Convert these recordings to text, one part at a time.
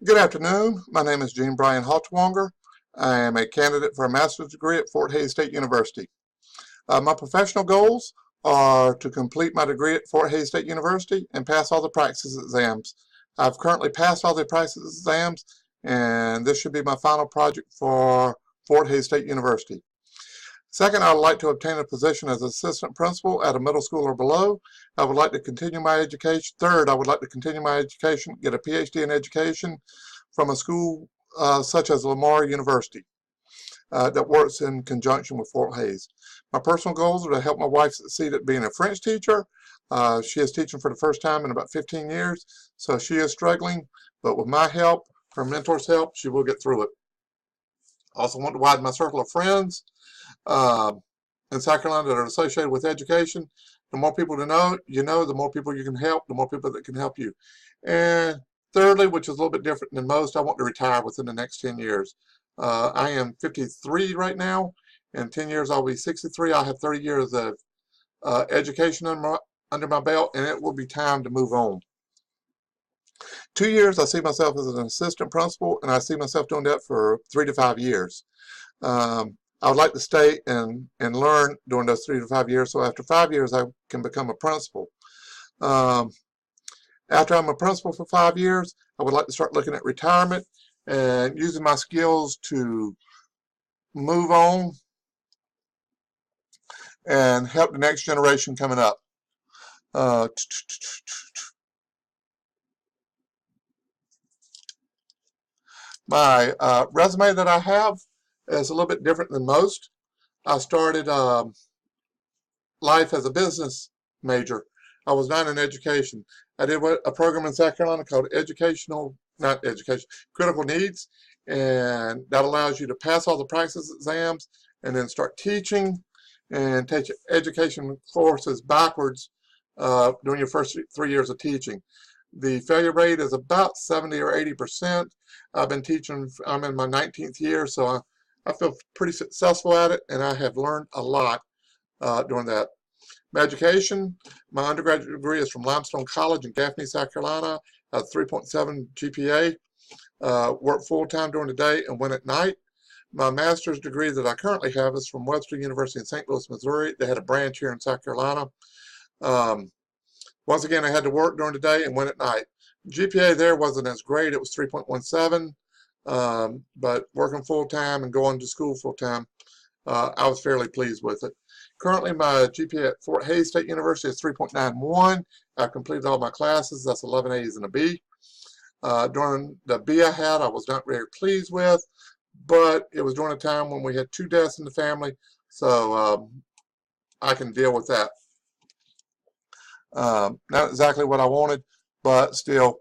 Good afternoon. My name is Gene Brian Haltwanger. I am a candidate for a master's degree at Fort Hays State University. My professional goals are to complete my degree at Fort Hays State University and pass all the practice exams. I've currently passed all the practice exams, and this should be my final project for Fort Hays State University. Second, I would like to obtain a position as assistant principal at a middle school or below. I would like to continue my education. Third, I would like to continue my education, get a PhD in education from a school such as Lamar University that works in conjunction with Fort Hays. My personal goals are to help my wife succeed at being a French teacher. She is teaching for the first time in about 15 years, so she is struggling, but with my help, her mentor's help, she will get through it. I also want to widen my circle of friends in South Carolina that are associated with education. The more people to know, the more people you can help, the more people that can help you. And thirdly, which is a little bit different than most, I want to retire within the next 10 years. I am 53 right now. In 10 years, I'll be 63. I'll have 30 years of education under my belt, and it will be time to move on. 2 years, I see myself as an assistant principal, and I see myself doing that for 3 to 5 years. I would like to stay and learn during those 3 to 5 years, so after 5 years, I can become a principal. After I'm a principal for 5 years, I would like to start looking at retirement and using my skills to move on and help the next generation coming up. My resume that I have is a little bit different than most. I started life as a business major. I was not in education. I did a program in South Carolina called critical needs, and that allows you to pass all the practice exams and then start teaching and take education courses backwards during your first 3 years of teaching. The failure rate is about 70 or 80%. I've been teaching, I'm in my 19th year, so I feel pretty successful at it, and I have learned a lot during that. My education, my undergraduate degree is from Limestone College in Gaffney, South Carolina. I have 3.7 GPA, work full-time during the day and went at night. My master's degree that I currently have is from Webster University in St. Louis, Missouri. They had a branch here in South Carolina. Once again, I had to work during the day and went at night. GPA there wasn't as great. It was 3.17, but working full-time and going to school full-time, I was fairly pleased with it. Currently, my GPA at Fort Hays State University is 3.91. I've completed all my classes. That's 11 A's and a B. During the B I had, I was not very pleased with, but it was during a time when we had 2 deaths in the family, so I can deal with that. Not exactly what I wanted, but still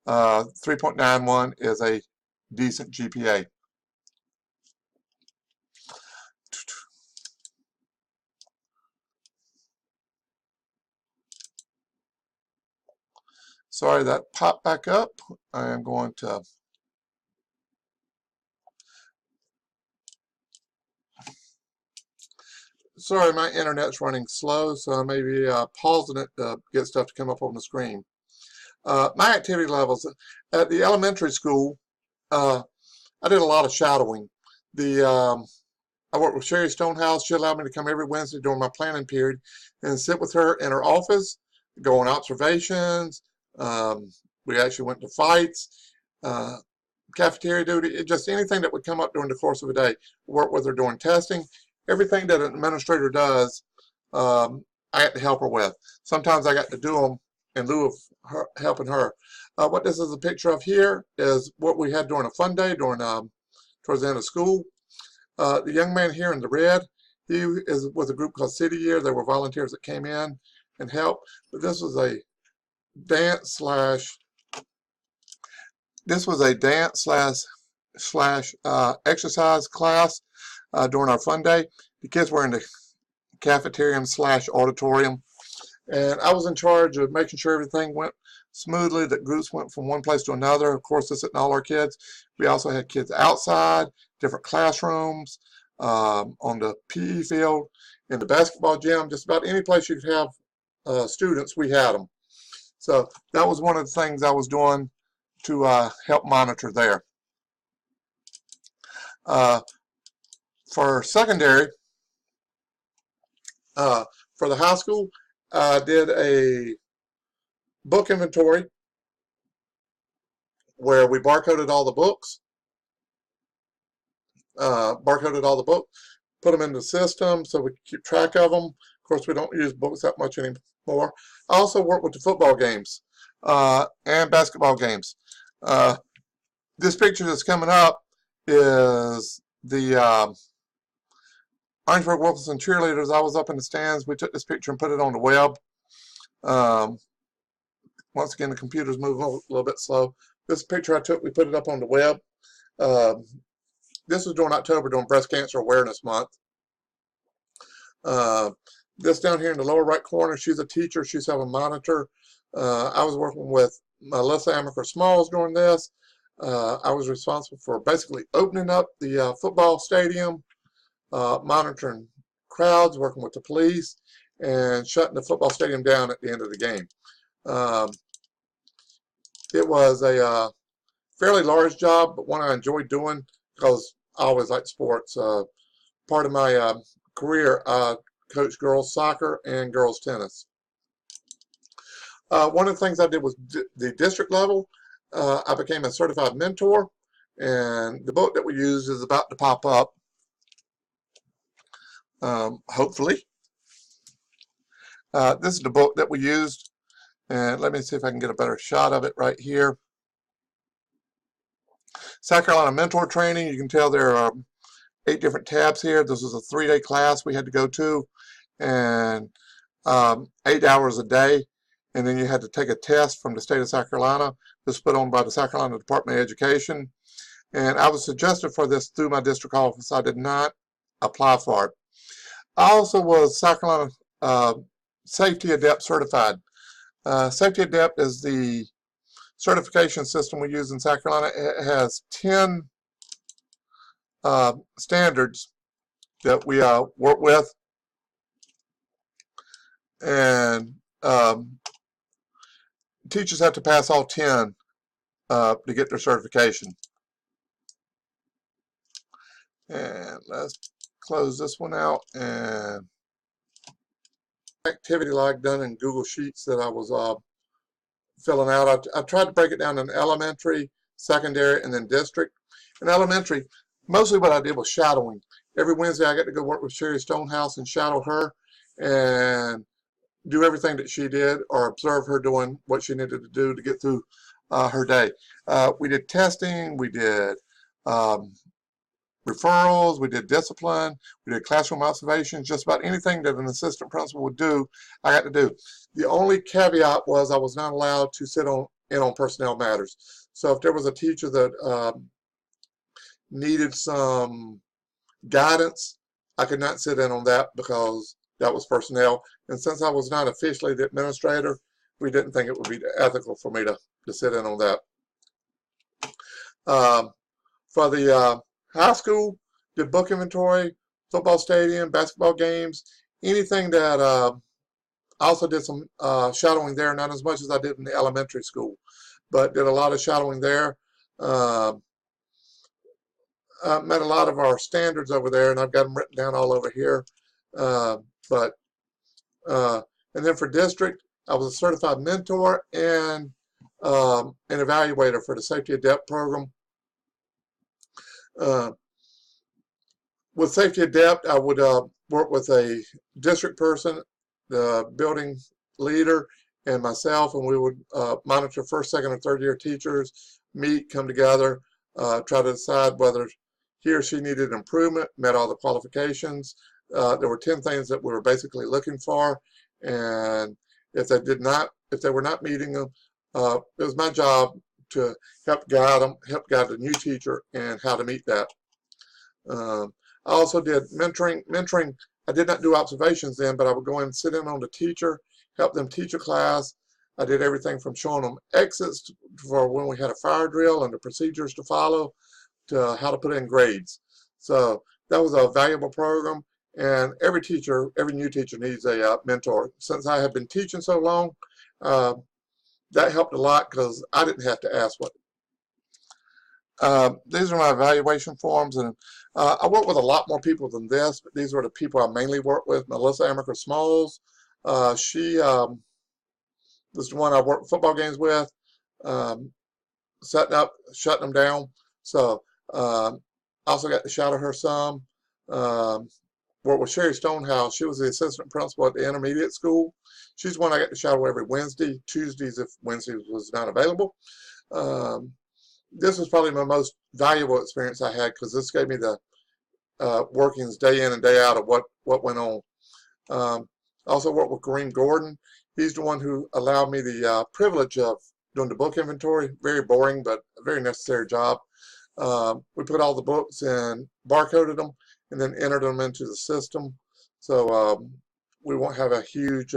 3.91 is a decent GPA. Sorry, that popped back up. I am going to sorry, my internet's running slow, so I may be pausing it to get stuff to come up on the screen. My activity levels at the elementary school, I did a lot of shadowing. I worked with Sherry Stonehouse. She allowed me to come every Wednesday during my planning period and sit with her in her office, go on observations. We actually went to fights, cafeteria duty, just anything that would come up during the course of a day. Work with her during testing. Everything that an administrator does, I had to help her with. Sometimes I got to do them in lieu of her, helping her. What this is a picture of here is what we had during a fun day during towards the end of school. The young man here in the red, he is with a group called City Year. There were volunteers that came in and helped, but this was a dance slash exercise class during our fun day. The kids were in the cafeteria slash auditorium, and I was in charge of making sure everything went smoothly, that groups went from one place to another. Of course, this isn't all our kids. We also had kids outside, different classrooms, on the PE field, in the basketball gym, just about any place you could have students, we had them. So that was one of the things I was doing to help monitor there. For secondary, for the high school, I did a book inventory where we barcoded all the books, put them in the system so we can keep track of them. Of course, we don't use books that much anymore. I also work with the football games and basketball games. This picture that's coming up is the Orangeburg Wilkinson cheerleaders. I was up in the stands. We took this picture and put it on the web. Once again, the computer's moving a little bit slow. This picture I took, we put it up on the web. This was during October, during Breast Cancer Awareness Month. This down here in the lower right corner, she's a teacher. She's having a monitor. I was working with Melissa Amaker Smalls during this. I was responsible for basically opening up the football stadium, monitoring crowds, working with the police, and shutting the football stadium down at the end of the game. It was a fairly large job, but one I enjoyed doing because I always liked sports. Part of my career, I coached girls soccer and girls tennis. One of the things I did was the district level. I became a certified mentor, and the book that we use is about to pop up, hopefully. This is the book that we used, and let me see if I can get a better shot of it right here. South Carolina Mentor Training. You can tell there are 8 different tabs here. This was a 3-day class we had to go to, and 8 hours a day. And then you had to take a test from the state of South Carolina. This was put on by the South Carolina Department of Education. And I was suggested for this through my district office. I did not apply for it. I also was South Carolina Safety Adept certified. Safety Adept is the certification system we use in South Carolina. It has 10 standards that we work with. And teachers have to pass all 10 to get their certification. And let's close this one out. And activity log done in Google Sheets that I was filling out. I tried to break it down in elementary, secondary, and then district. In elementary, mostly what I did was shadowing. Every Wednesday I got to go work with Sherry Stonehouse and shadow her and do everything that she did or observe her doing what she needed to do to get through her day. We did testing, we did referrals, we did discipline, we did classroom observations, just about anything that an assistant principal would do, I got to do. The only caveat was I was not allowed to sit in on personnel matters. So if there was a teacher that needed some guidance, I could not sit in on that because that was personnel. And since I was not officially the administrator, we didn't think it would be ethical for me to sit in on that. For the high school, did book inventory, football stadium, basketball games, anything that I also did some shadowing there, not as much as I did in the elementary school, but did a lot of shadowing there. I met a lot of our standards over there, and I've got them written down all over here. And then for district, I was a certified mentor and an evaluator for the Safety Adept program. With Safety Adept, I would work with a district person, the building leader, and myself, and we would monitor first, second, and third year teachers, meet, come together, try to decide whether he or she needed improvement, met all the qualifications. There were 10 things that we were basically looking for, and if they were not meeting them, it was my job to help guide them, help guide the new teacher and how to meet that. I also did mentoring. I did not do observations then, but I would go in and sit in on the teacher, help them teach a class. I did everything from showing them exits for when we had a fire drill and the procedures to follow to how to put in grades. So that was a valuable program, and every new teacher needs a mentor. Since I have been teaching so long, that helped a lot because I didn't have to ask what These are my evaluation forms, and I work with a lot more people than this, but these are the people I mainly work with. Melissa Amaker Smalls, she was the one I worked football games with, setting up, shutting them down. So also got to shadow her some. Worked with Sherry Stonehouse. She was the assistant principal at the intermediate school. She's one I got to shadow every Wednesday, Tuesdays if Wednesdays was not available. This was probably my most valuable experience I had because this gave me the workings day in and day out of what went on. I also worked with Kareem Gordon. He's the one who allowed me the privilege of doing the book inventory. Very boring, but a very necessary job. We put all the books and barcoded them and then entered them into the system. So we won't have a huge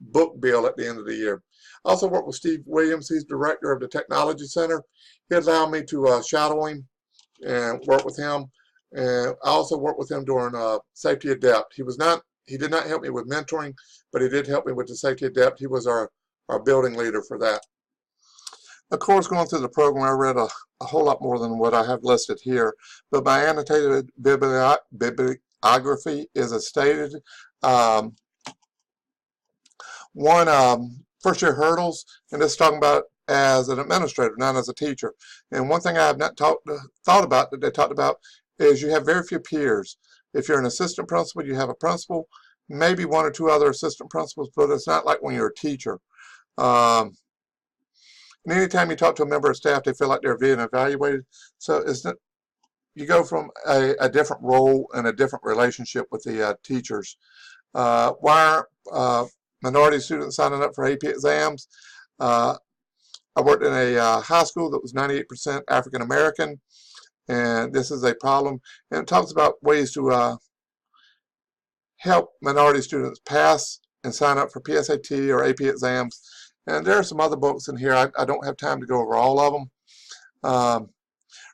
book bill at the end of the year. I also worked with Steve Williams. He's director of the Technology Center. He allowed me to shadow him and work with him. And I also worked with him during Safety Adept. He did not help me with mentoring, but he did help me with the Safety Adept. He was our building leader for that. Of course, going through the program, I read a whole lot more than what I have listed here, but my annotated bibliography is as stated. First year hurdles, and this is talking about as an administrator, not as a teacher. And one thing I have not thought about that they talked about is you have very few peers. If you're an assistant principal, you have a principal, maybe one or two other assistant principals, but it's not like when you're a teacher. And anytime you talk to a member of staff, they feel like they're being evaluated. So you go from a different role and a different relationship with the teachers. Why are minority students signing up for AP exams? I worked in a high school that was 98% African American, and this is a problem. And it talks about ways to help minority students pass and sign up for PSAT or AP exams. And there are some other books in here. I don't have time to go over all of them.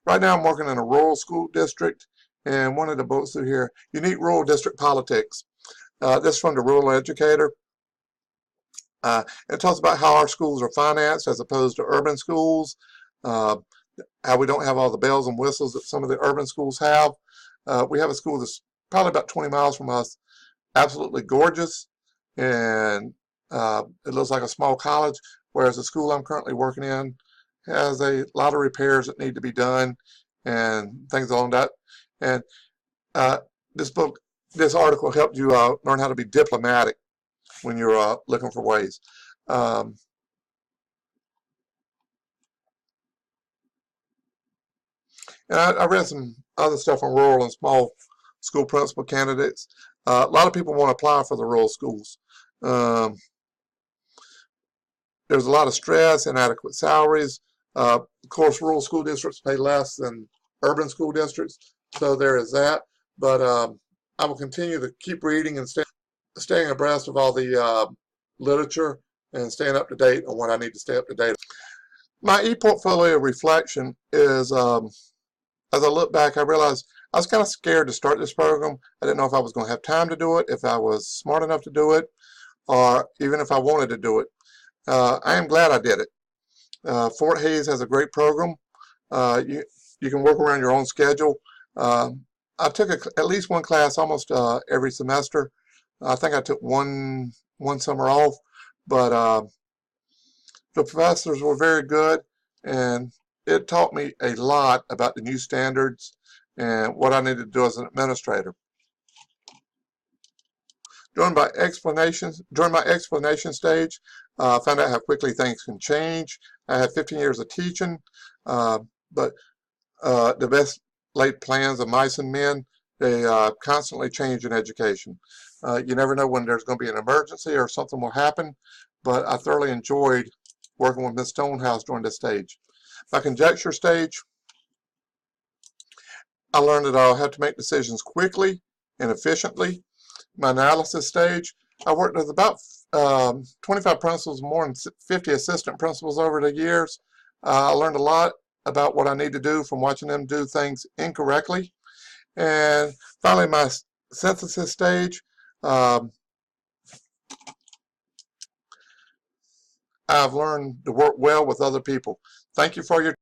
Right now I'm working in a rural school district, and one of the books through here, Unique Rural District Politics. This is from the Rural Educator. It talks about how our schools are financed as opposed to urban schools, how we don't have all the bells and whistles that some of the urban schools have. We have a school that's probably about 20 miles from us, absolutely gorgeous, and it looks like a small college, whereas the school I'm currently working in has a lot of repairs that need to be done and things along that. And this article helped you learn how to be diplomatic when you're looking for ways. And I read some other stuff on rural and small school principal candidates. A lot of people want to apply for the rural schools. There's a lot of stress, inadequate salaries. Of course, rural school districts pay less than urban school districts, so there is that. But I will continue to keep reading and staying abreast of all the literature and staying up to date on what I need to stay up to date. My ePortfolio reflection is, as I look back, I realized I was kind of scared to start this program. I didn't know if I was going to have time to do it, if I was smart enough to do it, or even if I wanted to do it. I am glad I did it. Fort Hays has a great program. You can work around your own schedule. I took at least one class almost every semester. I think I took one summer off, but the professors were very good, and it taught me a lot about the new standards and what I needed to do as an administrator. During my explanation stage, I found out how quickly things can change. I had 15 years of teaching, but the best laid plans of mice and men, they constantly change in education. You never know when there's going to be an emergency or something will happen, but I thoroughly enjoyed working with Ms. Stonehouse during this stage. My conjecture stage, I learned that I'll have to make decisions quickly and efficiently. My analysis stage, I worked with about 25 principals, more than 50 assistant principals over the years. I learned a lot about what I need to do from watching them do things incorrectly. And finally, my synthesis stage, I've learned to work well with other people. Thank you for your